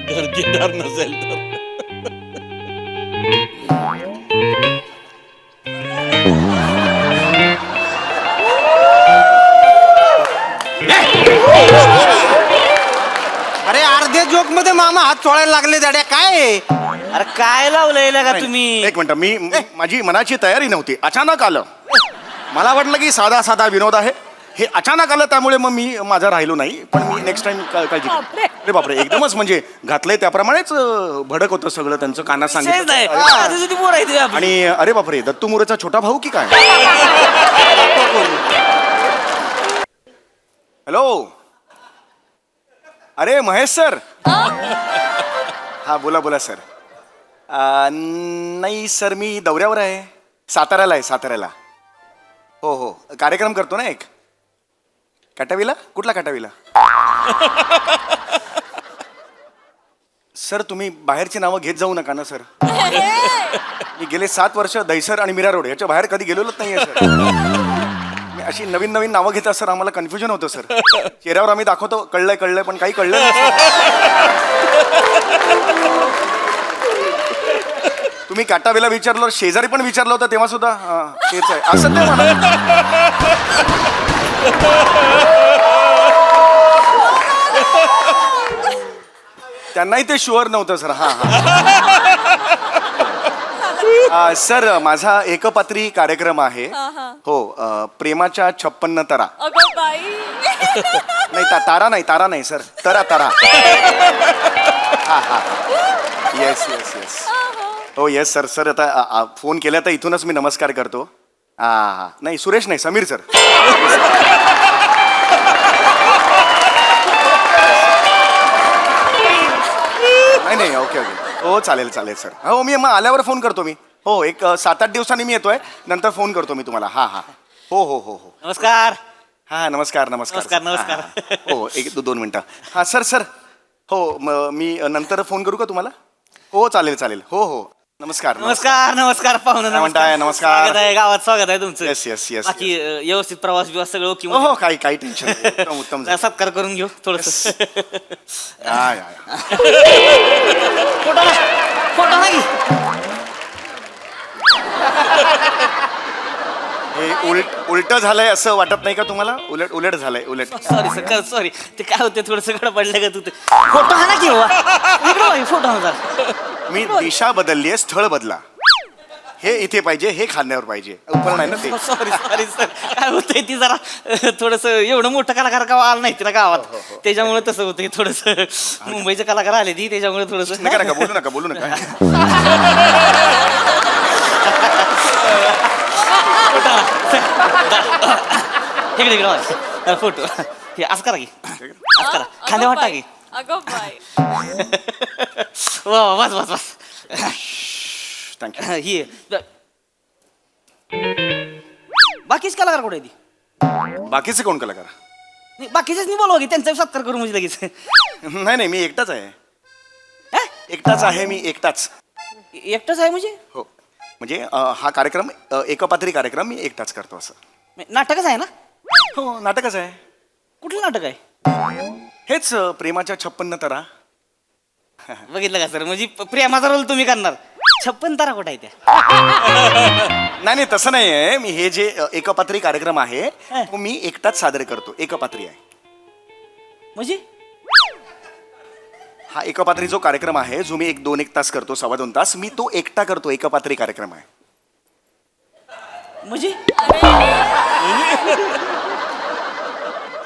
घरचेदार नसेल तर. अरे अर्ध्या जोक मध्ये मामा हात चोळायला लागले दाड्या काय अरे काय लावलंय का तुम्ही? एक मिनिट, माझी मनाची तयारी नव्हती, अचानक आलं. मला वाटलं की साधा साधा विनोद आहे, हे अचानक आलं त्यामुळे मग मी माझा राहिलो नाही. पण मी नेक्स्ट टाइम काळजी बापरे. अरे बापरे, एकदमच म्हणजे घातलंय त्याप्रमाणेच भडक होतं सगळं, त्यांचं कानात सांगितलं. आणि अरे बापरे, दत्तू मोरेचा छोटा भाऊ की काय? हॅलो, अरे महेश सर. हा बोला बोला सर. नाही सर, मी दौऱ्यावर आहे, साताऱ्याला आहे, साताऱ्याला. हो हो, कार्यक्रम करतो ना एक. काटावीला? कुठला काटावीला? सर तुम्ही बाहेरची नावं घेत जाऊ नका ना सर. मी गेले 7 वर्ष दहिसर आणि मीरा रोड याच्या बाहेर कधी गेलेलोच नाहीये सर. मी अशी नवीन नवीन नावं घेता सर, आम्हाला कन्फ्युजन होतं सर. चेहऱ्यावर आम्ही दाखवतो कळलंय कळलंय, पण काही कळलं नाही. तुम्ही काटावीला विचारलं, शेजारी पण विचारलं होतं तेव्हा सुद्धा तेच आहे असं ते म्हणा. त्यांनाही ते शुअर नव्हतं सर. हा हा सर, माझा एकपात्री कार्यक्रम आहे. हो, प्रेमाच्या 56 तरा. अगं बाई. नाही तारा नाही सर, तरा तरा. हा हा, येस येस येस. हो येस सर. सर आता फोन केला तर इथूनच मी नमस्कार करतो. हा हा, नाही सुरेश नाही, समीर सर. नाही ओके ओके. हो चालेल चालेल सर. हो मी मग आल्यावर फोन करतो मी. हो एक 7-8 दिवसांनी मी येतोय, नंतर फोन करतो मी तुम्हाला. हा हा हो हो हो हो. नमस्कार. हा नमस्कार नमस्कार नमस्कार, नमस्कार. हो 1-2 मिनटं. हा सर सर. हो मी नंतर फोन करू का तुम्हाला? हो चालेल चालेल. हो हो नमस्कार नमस्कार नमस्कार पाहुणा. काय म्हणताय? नमस्कार. स्वागत आहे गावात, स्वागत आहे तुमचं. Yes yes yes. बाकी व्यवस्थित प्रवास बिवास सगळं ओके? हो हो, काही टेन्शन नाही. उत्तम उत्तम झालं. सत्कार करून घेऊ थोडस. या, या, या. फोटो नाही. हे उलट झालंय असं वाटत नाही का तुम्हाला? उलट झालंय, उलट. Sorry sir, sorry. ते काय होते थोडस गडबडलं का तू? फोटो हा ना की फोटो हा. मी दिशा बदलली आहे, स्थळ बदला. हे इथे पाहिजे, हे खांद्यावर पाहिजे, उपकरण आहे ना ते. Sorry sorry sir. काय होतंय ती जरा थोडस एवढं मोठं कलाकार का आलं नाही तिला गावात, त्याच्यामुळे तसं होतंय थोडस. मुंबईचे कलाकार आले ती त्याच्यामुळे थोडस. नका बोलू नका. इकडे फोटो हे असं करा की, असं करा, खांद्या वाटा की. अगं बाई. वा बस बस बस. थँक्यू. ही बाकीच कलाकार कुठे ती? बाकीचे कोण कलाकार? नाही, बाकीचेच मी बोलवा की, त्यांचा सत्कार करू म्हणजे लगेच. नाही मी एकटाच आहे. हा? एकटाच आहे मी, एकटाच. एकटाच आहे म्हणजे? हो म्हणजे हा कार्यक्रम एकपात्री कार्यक्रम मी एकटाच करतो असं. नाटकच आहे ना? हो नाटकच आहे. कुठलं नाटक आहे? हेच प्रेमाच्या 56 तरा. बघितलं का सर, म्हणजे प्रेमाचा रोल तुम्ही करणार. 56 तारा कुठं आहे त्या? नाही तसं नाही आहे. मी हे जे एकपात्री कार्यक्रम आहे तो मी एकटाच सादर करतो, एकपात्री आहे. म्हणजे हा एकपात्री जो कार्यक्रम आहे, जो मी 1 तास करतो, 1.25-2 तास, मी तो एकटा करतो. एकपात्री कार्यक्रम आहे म्हणजे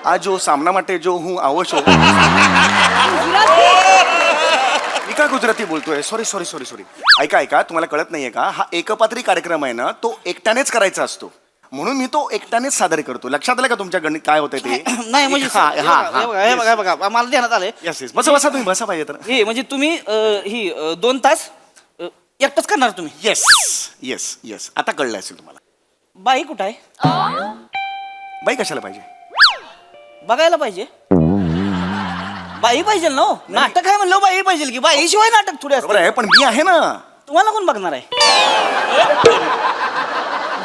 आज जो सामना માટે जो હું આવો છો. मी काय गुजराती बोलतोय? सॉरी. ऐका तुम्हाला कळत नाहीये का? हा एकपात्री कार्यक्रम आहे ना, तो एकट्यानेच करायचा असतो, म्हणून मी तो एकट्यानेच सादर करतो. लक्षात आलं का तुमच्या गणित काय होतंय ते? नाही म्हणजे हे बघा मला ध्यानात आलंय. येस बसा तुम्ही बसा पाहिजे तर. हे म्हणजे तुम्ही ही 2 तास एकटंच करणार तुम्ही? येस आता कळलं असेल तुम्हाला. बाई कुठं आहे? बाई कशाला पाहिजे? बघायला पाहिजे. बाई पाहिजे ना. नाटक आहे म्हणलं बाई पाहिजे की, बाई शिवाय नाटक थोडे बरोबर आहे, पण मी आहे ना. तुम्हाला कोण बघणार आहे?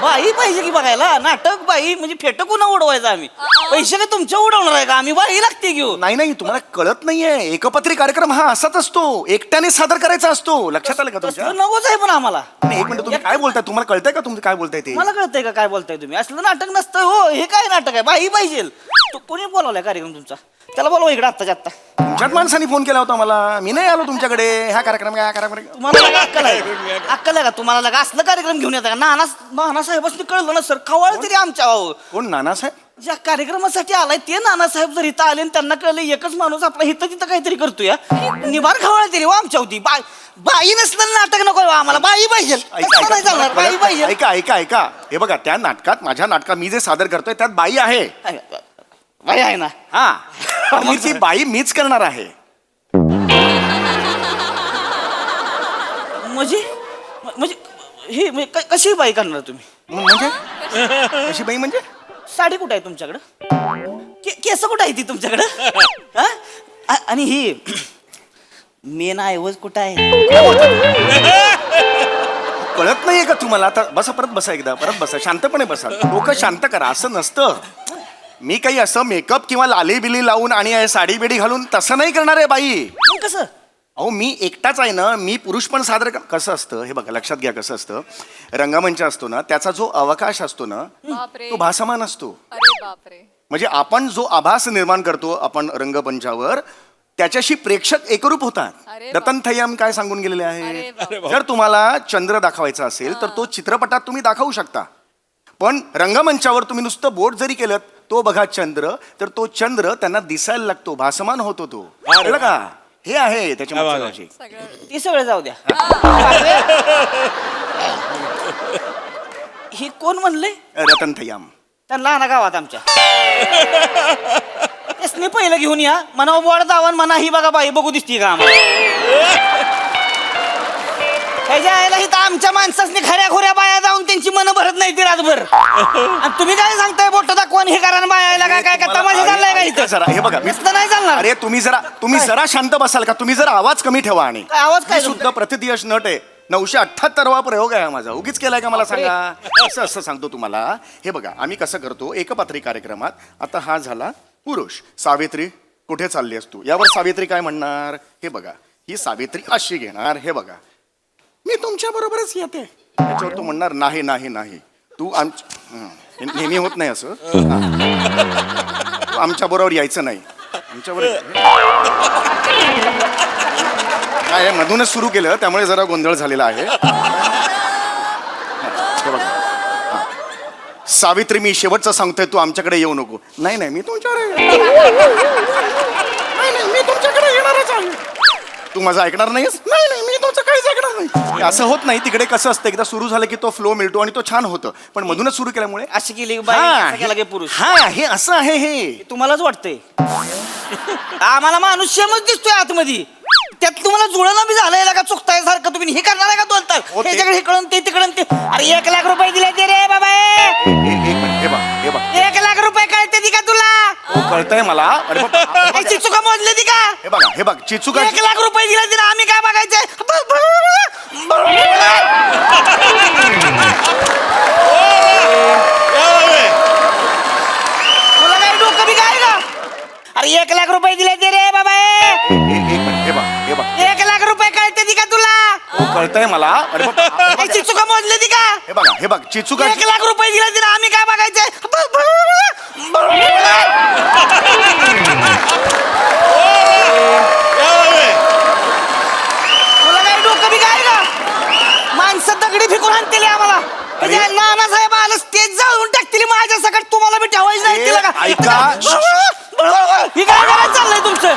बाई पाहिजे की बघायला नाटक बाई म्हणजे फेट कुणा उडवायचं आम्ही पैसे का तुमच्या उडवणार आहे का आम्ही बाई लागते घेऊ नाही नाही तुम्हाला कळत नाहीये एकपत्री कार्यक्रम हा असाच असतो एकट्याने सादर करायचा असतो लक्षात आलं का तुमच्या नकोच आहे पण आम्हाला नाही, एक मिनिट तुम्ही काय बोलताय तुम्हाला कळतंय का तुम्ही काय बोलताय ते मला कळतंय का काय बोलताय तुम्ही असलं नाटक नसतं हो हे काय नाटक आहे बाई पाहिजे तो कोणी बोलावलाय कार्यक्रम तुमचा त्याला बोलवा इकडे आत्ताच्या आत्ता तुमच्याच माणसाने फोन केला होता मला मी नाही आलो तुमच्याकडे ह्या कार्यक्रम तुम्हाला लगा अक्कल आहे अक्कल आहे का तुम्हाला लगा असलं कार्यक्रम घेऊन येता का नाना साहेबांनी कळलं ना सर खवाळ तरी आमच्या कोण नानासाहेब ज्या कार्यक्रमासाठी आलाय ते नानासाहेब जर इथं आले आणि त्यांना कळलं एकच माणूस आपला इथं तिथं काहीतरी करतोय निभार खवळ तरी आमच्या होती बाई नसलं नाटक नको आम्हाला बाई पाहिजे कसं नाही चालणार बाई पाहिजे ऐका हे बघा त्या नाटकात माझ्या नाटकात मी जे सादर करतोय त्यात बाई आहे बाई आहे ना हा मी ती बाई मीच करणार आहे म्हणजे म्हणजे ही म्हणजे कशी बाई करणार तुम्ही म्हणजे अशी बाई म्हणजे साडी कुठे आहे तुमच्याकडं केस कुठं आहे ती तुमच्याकडं हा? आणि ही मेन ऐवज कुठं आहे कळत नाहीये का तुम्हाला आता बसा परत बसा एकदा परत बसा शांतपणे बसा डोकं शांत करा असं नसतं मी काही असं मेकअप किंवा लाली बिली लावून आणि साडी बिडी घालून तसं नाही करणार आहे बाई मग कसं अहो मी एकटाच आहे ना मी पुरुष पण सादर कसं असतं हे बघा लक्षात घ्या कसं असतं रंगमंच असतो ना त्याचा जो अवकाश असतो ना बापरे. तो भासमान असतो अरे बापरे. म्हणजे आपण जो आभास निर्माण करतो आपण रंगमंचावर त्याच्याशी प्रेक्षक एकरूप होतात अरे रतन थय्यम काय सांगून गेलेले अरे आहे बाप. जर तुम्हाला चंद्र दाखवायचा असेल तर तो चित्रपटात तुम्ही दाखवू शकता पण रंगमंचावर तुम्ही नुसतं बोट जरी केलं तो बघा चंद्र तर तो चंद्र त्यांना दिसायला लागतो भासमान होतो तो कळलं का हे आहे त्याच्या मागचं logic. सगळं ती सगळं जाऊ द्या ही कोण म्हणले रतन थय्यम त्यांना आणा गावात आमच्या त्यासनी पहिलं घेऊन या म्हणा बोर्ड दावण म्हणा ही बघा बाई बघू दिसती का आम्हाला ह्याच्या आईला हिथं आमच्या माणसासनी खऱ्या खोऱ्या बाया जाऊन त्यांची मनं भरत नाही ती रातभर आणि तुम्ही काय सांगताय बोट दाखवून हे करा बायाला काय काय तमाशा चाललाय का इथं जरा हे बघा नुसतं नाही चालणार अरे तुम्ही जरा शांत बसाल का तुम्ही जरा आवाज कमी ठेवा आणि काय आवाज काय मी सुद्धा प्रतियश नट आहे 978वा प्रयोग आहे हा माझा उगीच केलाय का मला सांगा असं सांगतो तुम्हाला हे बघा आम्ही कसं करतो एकपात्री कार्यक्रमात आता हा झाला पुरुष सावित्री कुठे चालली असतो यावर सावित्री काय म्हणणार हे बघा ही सावित्री अशी घेणार हे बघा मी तुमच्या बरोबरच येते त्याच्यावर तू म्हणणार नाही नाही नाही तू नेहमी होत नाही असं तू आमच्या बरोबर यायचं नाही आमच्याबरोबर काय मधूनच सुरू केलं त्यामुळे जरा गोंधळ झालेला आहे हे बघा. हा. सावित्री मी शेवटचं सांगतोय तू आमच्याकडे येऊ नको नाही नाही मी तुमच्याकडे नाही मी तुमच्याकडे येणारच आहे तू माझं ऐकणार नाहीस नाही नाही मी तुमचं काहीच ऐकणार नाही असं होत नाही तिकडे कसं असतं एकदा सुरू झालं की तो फ्लो मिळतो आणि तो छान होतं पण मधूनच सुरू केल्यामुळे अशी केली बाई असं केला की पुरुष हा हे असं आहे हे तुम्हालाच वाटतंय आम्हाला माणूस शेमच दिसतोय आतमध्ये त्यात तुम्हाला जुळणं बी झालंय का चुकताय सारखं तुम्ही हे करणार आहे का बोलताय हो, ते- त्याच्याकडे इकडून ते तिकडून ते अरे 1 लाख रुपये दिले ते रे बाबा एक मिनिट हे बघ हे बघ 1 लाख रुपये कळते ती का तुला हो कळतंय मला अरे बघ, याची चुका मोजली ती का हे बघ चिचुका 1 लाख रुपये दिले तिला आम्ही काय बघायचंय तुला काय डोकं बी काय का अरे 1 लाख रुपये दिले ते रे बाबा एक मिनिट हे बघ 1 लाख रुपये कळते ती का तुला हो कळतंय मला अरे बघ, याची चुका मोजली ती का हे बघ चिचुका 1 लाख रुपये दिले तिला आम्ही काय बघायचंय तुला काय डोकं बी काय का माणसं दगडी फेकून आणतील आम्हाला नानासाहेब आलं स्टेज जाळून टाकतील माझ्या सकट तुम्हाला बी ठेवायचं नाही तिला का ऐका. ही काय करायचं चाललंय तुमचं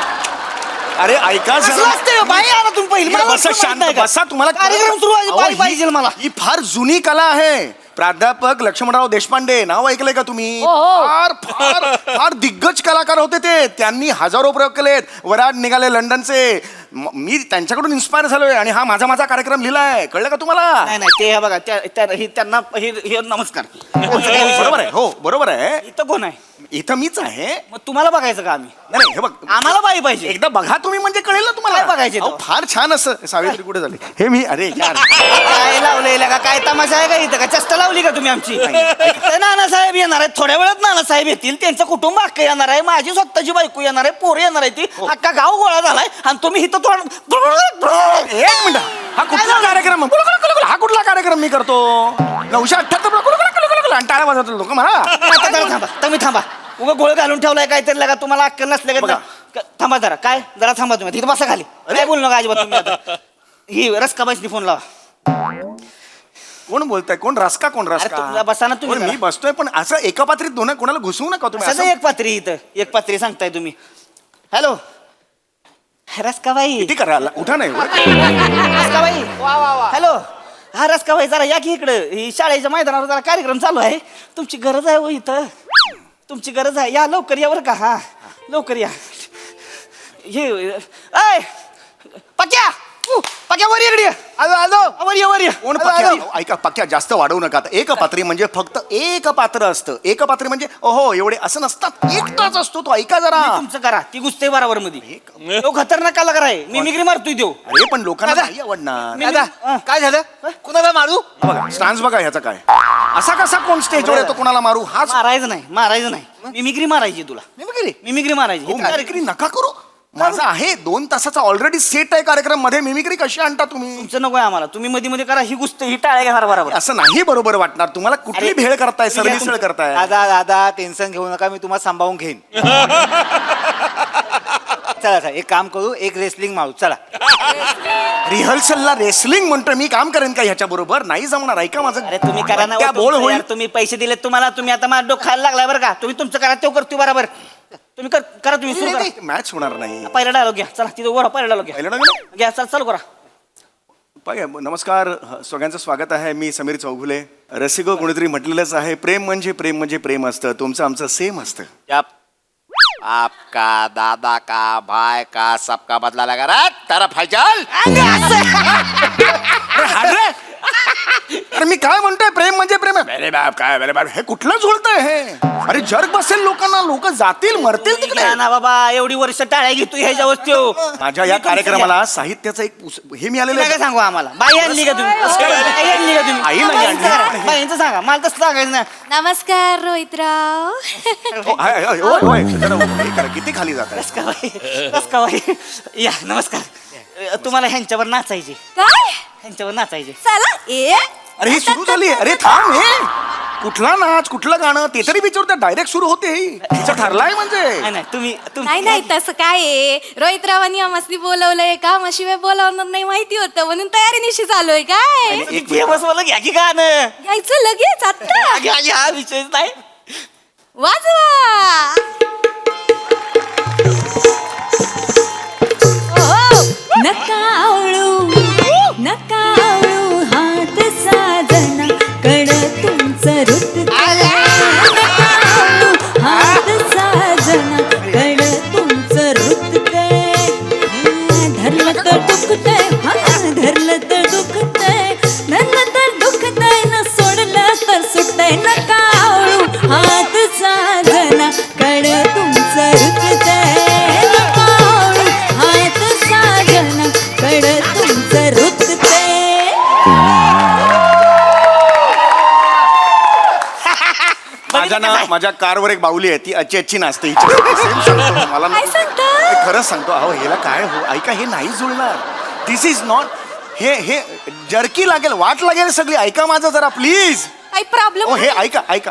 अरे ऐका जरा. कसलं असतंय बाई आला तुम्ही पहिली मला बसा माहित शांत नाही का? बसा तुम्हाला कार्यक्रम सुरू अहो, बाई पाहिजे मला ही फार जुनी कला आहे प्राध्यापक लक्ष्मणराव देशपांडे नाव ऐकलंय का तुम्ही फार फार फार दिग्गज कलाकार होते ते त्यांनी हजारो प्रयोग केलेत वराड निघाले लंडनचे मी त्यांच्याकडून इन्स्पायर झालोय आणि हा माझा कार्यक्रम लिहिलाय, कळलं का तुम्हाला? नाही नाही ते हे बघा त्यांना हे नमस्कार. बरोबर आहे, हो बरोबर आहे. इथं कोण आहे? इथं मीच आहे. मग तुम्हाला बघायचं का आम्ही? नाही हे बघ, आम्हाला बाई पाहिजे. एकदा बघा तुम्ही म्हणजे कळेल ना तुम्हाला. काय बघायचे अहो, तो? फार छान असं. सावित्री कुठे झाली? हे मी अरे यार. काय लावलेलं का? काय तमाशा आहे का इथं? का चष्ट लावली का तुम्ही आमची? नानासाहेब येणार आहेत थोड्या वेळात. नानासाहेब येतील, त्यांचं कुटुंब अख्खं येणार आहे, माझी स्वतःची बायको येणार आहे, पोरं येणार आहे, ती अख्खा गाव गोळा झालाय आणि तुम्ही इथं एक मिनिट, हा कुठला कार्यक्रम? हा कुठला कार्यक्रम मी करतो? 978 आणि टाळ्या वाजवतो लोक मला. तुम्ही थांबा. उगा गोळ घालून ठेवलाय काहीतरी लगा, तुम्हाला अक्कल नसले बघा. का? थांबा जरा. काय जरा थांबा तुम्ही तिथं बसा खाली. काय बोलू नका अजिबात तुम्ही आता. ही रसकाबाईसनी फोन लावा. कोण बोलताय? कोण रसका? कोण अरे तुला बसा ना तुम्ही कोण? मी जरा. बसतोय पण असं एका पात्रीत दोन कोणाला घुसवू नका तुम्ही सध्या असं. एक पात्री इथं, एक पात्री सांगताय तुम्ही. हॅलो रसकाबाई. किती करा उठा नाही. रसकाबाई. हॅलो हा रसकाबाई, जरा या की इकडं. ही शाळेच्या मैदानावर जरा कार्यक्रम चालू आहे, तुमची गरज आहे हो इथं, तुमची गरज आहे. या लवकर या बरं का. हा लवकर या. हे ऐ पक्या, पक्या वर इकडे ये. वर ये, वर ये. कोण पक्या? ऐका पक्या, जास्त वाढवू नका. आता एक पात्री म्हणजे फक्त एक पात्र असतं. एक पात्री म्हणजे ओहो एवढे असं नसतात, एकटाच असतो तो. ऐका जरा. तुमचं करा, ती गुस्ते बरोबर मध्ये. तो खतरनाक कलाकार आहे, मिमिक्री मारतोय तो. अरे पण लोकांना नाही आवडणार. दादा, काय झालं? कुणाला मारू? बघा स्टान्स बघा ह्याचा काय. असा कसा कोण स्टेजवर येतो कोणाला मारू? हाच मारायचं नाही, मारायचं नाही. मिमिक्री मारायची तुला, मिमिक्री मारायची. मिमिक्री नका करू. माझा आहे 2 तासाचा ऑलरेडी सेट आहे कार्यक्रम मध्ये. मिमिक्री कशी आणता तुम्ही? तुमचं नको आहे आम्हाला. तुम्ही मध्ये मध्ये करा. ही गुस्त ही टाळ्या घेणार बरोबर. असं नाही बरोबर वाटणार तुम्हाला. कुठली भेळ करताय? सरमिसळ करताय? दादा टेन्शन घेऊ नका, मी तुम्हाला सांभाळून घेईन. चला चला, एक काम करू, एक रेसलिंग मारू. चला. रिहर्सलला रेसलिंग म्हणतोय मी. काम करेन का ह्याच्या बरोबर? नाही जमणार. ऐका माझं. अरे तुम्ही करा ना. त्या बोल होईल. तुम्ही पैसे दिले तुम्हाला, तुम्ही आता माझा डोकं खायला लागलाय बरं का. तुम्ही तुमचं करा, तो करतोय बरोबर. तुम्ही करा, तुम्ही सुरू करा. मॅच होणार नाही. पहिला डायलॉग घ्या. चला तिथं वर पहिला डायलॉग घ्या. पहिलं ना घ्या. चल चालू करा. बघा, नमस्कार सगळ्यांचं स्वागत आहे. मी समीर चौगुले. रसिको कोणीतरी म्हटलेलंच आहे, प्रेम म्हणजे प्रेम असतं. तुमचं आमचं सेम असतं. आपका दादा का भाई का सबका बदला लगा रहा तरफ है चल. अरे मी काय म्हणतोय? प्रेम म्हणजे प्रेम. अरे बाप काय, अरे बाप हे कुठलं झुलतंय हे? अरे जर्क बसेल लोकांना, लोक जातील मरतील तिकडे. ना बाबा, एवढी वर्ष टाळ्या घेतोय ह्याच्यावर त्यो. माझ्या या कार्यक्रमाला साहित्याचं एक हे मिळालेलं काय आहे. सांगू आम्हाला? बाई आणली का तुम्ही? बाई आणली का तुम्ही? आई नाही आणली. बाईंचं सांगा, मला तसं सांगायचं ना. नमस्कार रोहितराव. होय, जरा हे करा, किती खाली जात आहे? रसकाबाई या नमस्कार. तुम्हाला ह्यांच्यावर नाचायचे, काय ह्यांच्यावर नाचायचे. चला ए. अरे ही सुरू झाली. अरे थांब, हे कुठला नाच, कुठलं गाणं ते तरी विचारते. डायरेक्ट सुरू होते. तिचं ठरलाय म्हणजे. नाही तुम्ही नाही नाही तसं काय आहे, रोहितरावांनी आम्हाला बोलवलंय का शिवाय बोलावणार नाही माहिती होतं म्हणून तयारीनिशी चालू आहे. काय एक फेमस मला घ्या की गाणं. घ्यायचं लगेच आता. घ्या विषय नाही. वाजवा. नका आवळू हात साजना कड तुमचं रुत. हात साजना कड तुमचं रुततंय. धरलं तर दुखतंय, धरलं तर दुखतंय, धरलं तर दुखतंय न सोडलं तर सुटतंय. नका आवळू हात साजना कड तुमचं रुततंय. नका आवळू हात साजना कड तुमचं रुततंय. माझ्या कारवर एक बाहुली आहे, ती अच्छी नाचते. मला काय सांगता? खरंच सांगतो. अहो ह्याला काय हो, ऐका हे नाही जुळणार. दिस इज नॉट. हे जर्की लागेल, वाट लागेल सगळी. ऐका माझं जरा प्लीज. काही प्रॉब्लेम? हे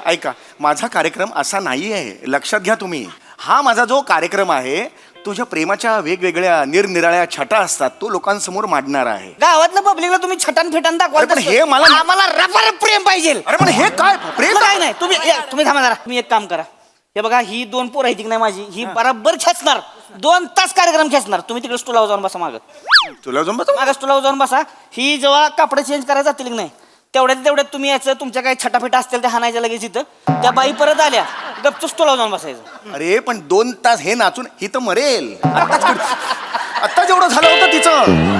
ऐका माझा कार्यक्रम असा नाही आहे, लक्षात घ्या तुम्ही. हा माझा जो कार्यक्रम आहे, तुझ्या प्रेमाच्या वेगवेगळ्या निरनिराळ्या छटा असतात, तो लोकांसमोर मांडणार आहे. गावातल्या पब्लिकला तुम्ही छटान फेटान दाखवा. अरे पण हे मला- आम्हाला रफारफ प्रेम पाहिजे. अरे पण हे काय प्रेम? काय नाही. तुम्ही थांबा जरा. तुम्ही एक काम करा. हे बघा, ही 2 पोरं आहेत की नाही माझी, ही बराबर खेचणार. 2 तास कार्यक्रम खेचणार. तुम्ही तिकडे स्टूलावर जाऊन बसा. तुला जमत बसू? मागं स्टूलावर जाऊन बसा. ही जेव्हा कपडे चेंज करायला जातील की नाही, तेवढ्यात तुम्ही याचं तुमच्या काही छटाफेटा असतील त्या हाणायच्या लगेच इथं. त्या बाई परत आल्या, गपचूप स्टूलावर जाऊन बसायचं. अरे पण 2 तास हे नाचून ही तर मरेल. आताच आत्ता जेवढं झालं होतं तिचं.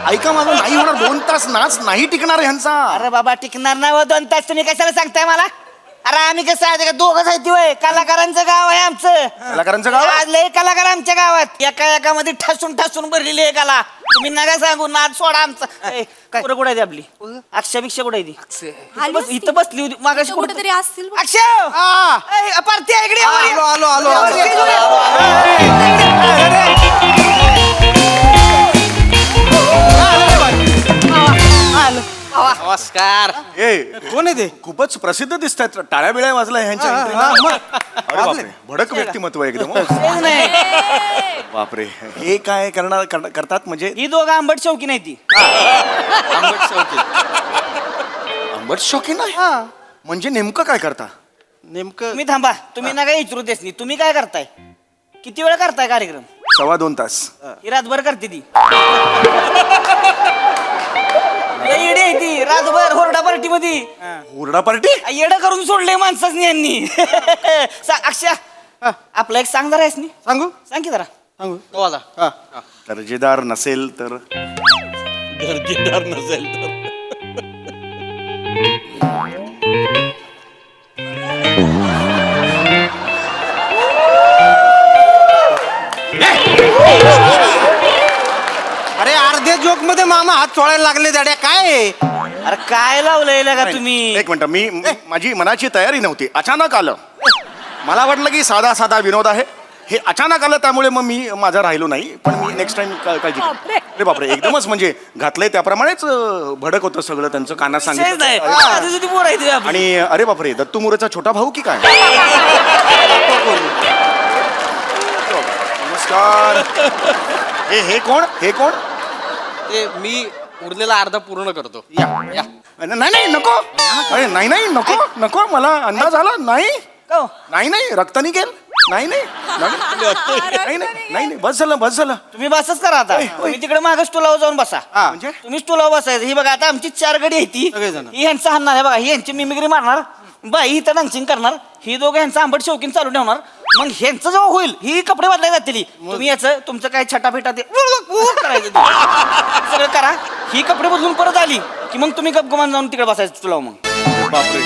ऐका माझं, नाही होणार 2 तास नाच नाही टिकणार ह्यांचा. अरे बाबा टिकणार नाही 2 तास, तुम्ही कशाला सांगताय मला? अरे आम्ही कसं आहे का दोघंच आहे होय, कलाकारांचं गाव आहे आमचं. कलाकारांचं गाव? आज लय कलाकार आमच्या गावात, एका मध्ये ठसून भरलेली आहे कला. तुम्ही नका सांगू, नाद सोडा आमचा. कुठं कुठे आहे ती आपली अक्षय कुठे आहे ती? इथं बसली होती मागाशी कुठे कुठेतरी असतील बघ. अक्षय पार्टी आहे इकडे, आलो नमस्कार. ए कोण आहे ते? खूपच प्रसिद्ध दिसत आहेत, टाळ्या बिळ्या वाजल्या ह्यांच्या entry ला. अरे बापरे, भडक व्यक्तिमत्व आहे एकदम. बापरे, हे काय करतात म्हणजे? ही दोघं आंबट शौकी नाही ती. आंबट शौकीन आहे म्हणजे नेमकं काय करता? नेमकं तुम्ही थांबा, तुम्ही नका विचारू देस नाही. तुम्ही काय करताय? किती वेळ करताय कार्यक्रम? 2.25 तास. ही रातभर करते ती. लय येडी आहे ती, रातभर होरडा पार्टी मध्ये हुरडा पार्टी? येडं करून सोडले माणसाच यांनी. अक्षय आपलं एक सांग जरा आहेस नी, सांगू सांग की जरा. सांगू बोला. हा. दर्जेदार नसेल तर? दर्जेदार नसेल तर अरे अर्ध्या जोक मध्ये मामा हात सोडायला लागले दाड्या, काय आहे? अरे काय लावलंय का तुम्ही? एक मिनिट, माझी मनाची तयारी नव्हती, अचानक आलं. मला वाटलं की साधा साधा विनोद आहे, हे अचानक आलं त्यामुळे मग मी माझा राहिलो नाही. पण मी नेक्स्ट टाइम काळजी घेईन. अरे बापरे, एकदमच म्हणजे घातलंय त्याप्रमाणेच भडक होतं सगळं त्यांचं, कानात विषयच नाही. सांगितलं. आधी ती पोर आहे ती आपली. आणि अरे बापरे, दत्तू मोरेचा छोटा भाऊ की काय? नमस्कार. हे कोण? ते मी उरलेला अर्धा पूर्ण करतो. या. नाही नको. अरे नाही नको मला अंदाज आला. हो. नाही रक्त निघेल. नाही बस झालं. तुम्ही बसच करा आता. तुम्ही तिकडे मागे स्टुलावर जाऊन बसा. म्हणजे? तुम्ही स्टुलावर बसायचं. ही बघा आता आमची 4 गडी आहे ती. सगळेजण. ही ह्यांचा हाणणार आहे बघा, ही यांची मिमिक्री मारणार, बाई ही तर डान्सिंग करणार, ही दोघं ह्यांचा आंबट शौकीन चालू ठेवणार. मग ह्यांचं जेव्हा होईल ही कपडे बदलाय जातील. तुम्ही याचं तुमचं काय छटाफेटा ते करायचं ते. सगळं करा. ही कपडे बदलून परत आली की मग तुम्ही गपगुमान जाऊन तिकडे बसायचं स्टुलावर. मग बापरे,